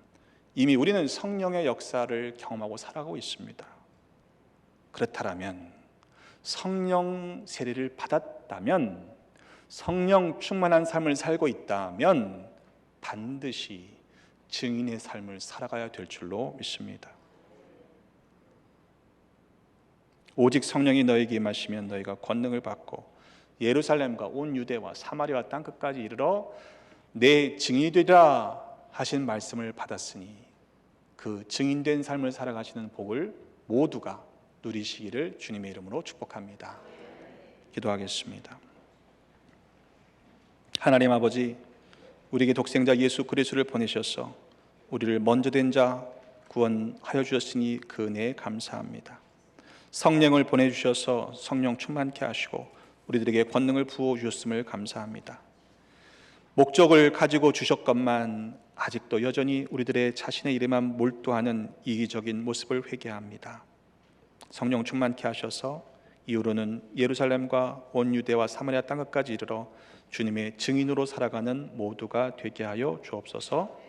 이미 우리는 성령의 역사를 경험하고 살아가고 있습니다. 그렇다면 성령 세례를 받았다면, 성령 충만한 삶을 살고 있다면 반드시 증인의 삶을 살아가야 될 줄로 믿습니다. 오직 성령이 너에게 임하시면 너희가 권능을 받고 예루살렘과 온 유대와 사마리아 땅 끝까지 이르러 내 증인이 되리라 하신 말씀을 받았으니 그 증인된 삶을 살아가시는 복을 모두가 누리시기를 주님의 이름으로 축복합니다. 기도하겠습니다. 하나님 아버지, 우리에게 독생자 예수 그리스도를 보내셔서 우리를 먼저 된 자 구원하여 주셨으니 그 은혜에 감사합니다. 성령을 보내주셔서 성령 충만케 하시고 우리들에게 권능을 부어 주셨음을 감사합니다. 목적을 가지고 주셨건만 아직도 여전히 우리들의 자신의 일에만 몰두하는 이기적인 모습을 회개합니다. 성령 충만케 하셔서 이후로는 예루살렘과 온 유대와 사마리아 땅끝까지 이르러 주님의 증인으로 살아가는 모두가 되게 하여 주옵소서.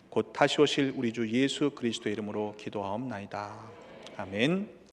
곧 다시 오실 우리 주 예수 그리스도의 이름으로 기도하옵나이다. 아멘.